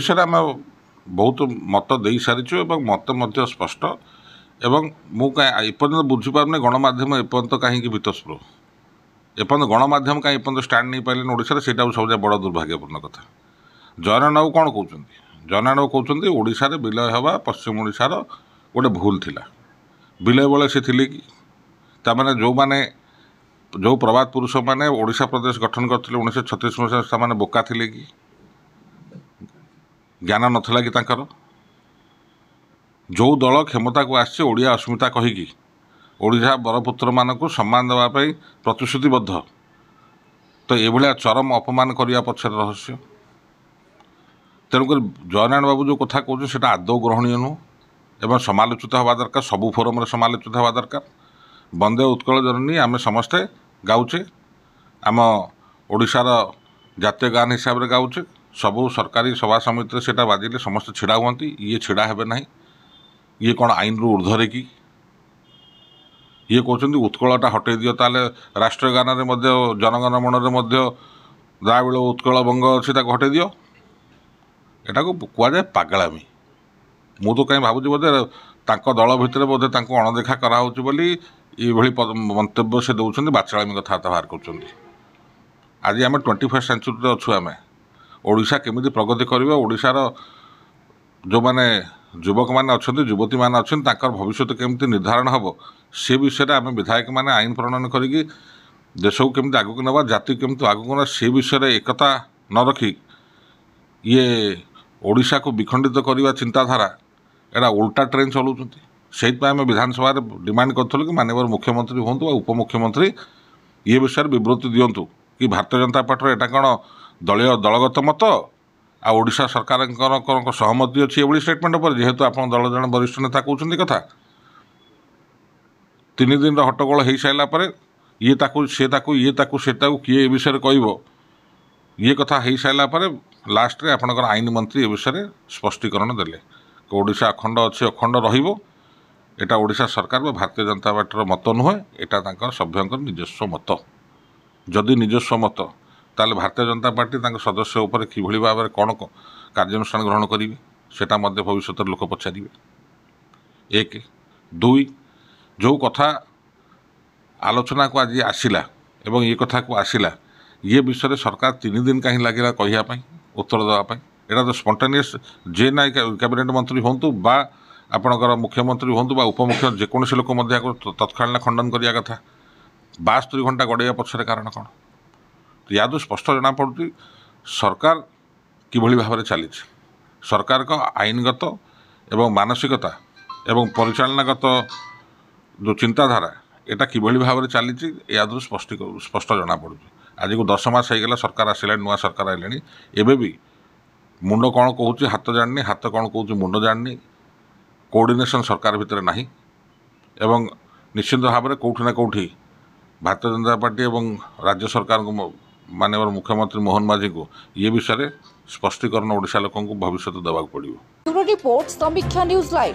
विषय आम बहुत मत दे सारी और मत स्पष्ट एवं मुझे बुझीपारे गणमाध्यम एपर्यंत कहीं भितस्पृह एपर्यंत गणमाध्यम कहीं एपर्यंत स्टाण्ड नहीं पारे ओडिशा से सब बड़ दुर्भाग्यपूर्ण कथा। जयनारायण बाबू कौन कहते जयनारायण बाबू कहते ओडिशा रे विलय हवा पश्चिम ओडिशार गोटे भूल थिला विलय बेले से थिले कि तामाने जो प्रवाद पुरुष मैंने ओडिशा प्रदेश गठन करते 1936 मसीह से बोका थिले कि ज्ञान नथिला कि तांकर जो दल क्षमता को आसছে ओडिया अस्मिता कहीकि ओडिशा बरपुत्र मानक सम्मान देवाई प्रतिश्रुतिबद्ध तो ये चरम अपमान करने पक्षर रहस्य। तेणुक जयनारायण बाबू जो कथा कहते हैं आदौ ग्रहणीय नुह एवं समालोचित हवा दरकार सबू फोरम समालोचित हवा दरकार। वंदे उत्कल जननी आम समस्ते गाउचे आम ओडिशार जातीय गान हिसाब से गाउचे सबू सरकारी सभा समिति से बाजिले समस्त छिड़ा हुआ ये छिड़ा हे ना ये कौन आईन रु ऊर्धरे कि ये कहते उत्कलटा हटई दियो ताले राष्ट्रीय गान में जनगण मन द्राविड़ उत्कल बंग अच्छी हटई दियो एटा को कहुए पागलामी। मु तो कहीं भावुँ बोधे दल भितर बोधे अणदेखा कराऊँच बोली ये मंतव्य से दौरान बाचामी कथबार्ता बाहर कर। आज आम 21st सेंचुरी अच्छु आम ओडिशा केमिति प्रगति करिबा ओडिशार जो माने युवक मैंने अच्छा युवती मैंने अच्छा भविष्य केमिति निर्धारण हम से विषय में आम विधायक मैंने आईन प्रणयन करी देश को केमिति आगक नवा जाति केमिति आगक ना से विषय एकता न रखी ये ओडिशा को विखंडित करने चिंताधारा एटा उल्टा ट्रेन चलाउछंती। से आम विधानसभा डिमांड करूँ कि माननीय मुख्यमंत्री हूँ उपमुख्यमंत्री ये विषय विवृत्ति दिंतु कि भारतीय जनता पार्टी एटा कौन दलीय दलगत मत आ ओडिशा सरकार सहमति अच्छी ये स्टेटमेंट पर जेहेतु आप दल जन वरिष्ठ नेता कहते कथा 3 दिन हट्टगोल हो सारापर ये किए विषय कह ये कथा हो सारापर लास्ट रे आपनकर आईन मंत्री ए विषय स्पष्टीकरण देले कि ओडिशा अखंड अच्छे अखंड रहिबो एटा ओडिशा सरकार व भारतीय जनता पार्टी मत नुहे एटा सभ्यंकर निजस्व मत। जदि निजस्व मत ताले भारतीय जनता पार्टी सदस्य उपर कि भाव में कौन कार्यानुष्ठान ग्रहण करेंगे सेटा मध्य भविष्य लोक पचारे। 1 2 जो कथा आलोचना को आज आसिला एवं ये कथा को आसिला ये विषय सरकार 3 दिन कहीं लगे कहवाई उत्तर देवाई एटा तो स्पंटेनियस जे ना कैबिनेट मंत्री हूँ बा आपणकर मुख्यमंत्री हूँ बा उपमुख्यमंत्री जेकोसी लोक तत्काल खंडन करिया कथा 72 घंटा गड़ाइया पछरे कारण कौन तो या स्पष्ट जना पड़ी सरकार किभली भाव में चली सरकार का आईनगत एवं मानसिकता एवं परिचालनागत जो चिंताधारा एटा किभली भाव में चली या स्पष्ट जना पड़ू। आज को 10 मास होगा सरकार आसला नुआ सरकार आइले एवं भी मुंड कौन कहूँ हाथ जानी हाथ कौन कहूँ मुंड जानी कोऑर्डिनेशन सरकार भितर नहीं एवं निश्चित भाव में कौटि ना कौटि भारतीय जनता पार्टी एवं राज्य सरकार को माननीय मुख्यमंत्री मोहन माझी को ये विषय स्पष्टीकरण ओडिशा लोक भविष्य देवाक पड़ो। रिपोर्ट समीक्षा न्यूज लाइव।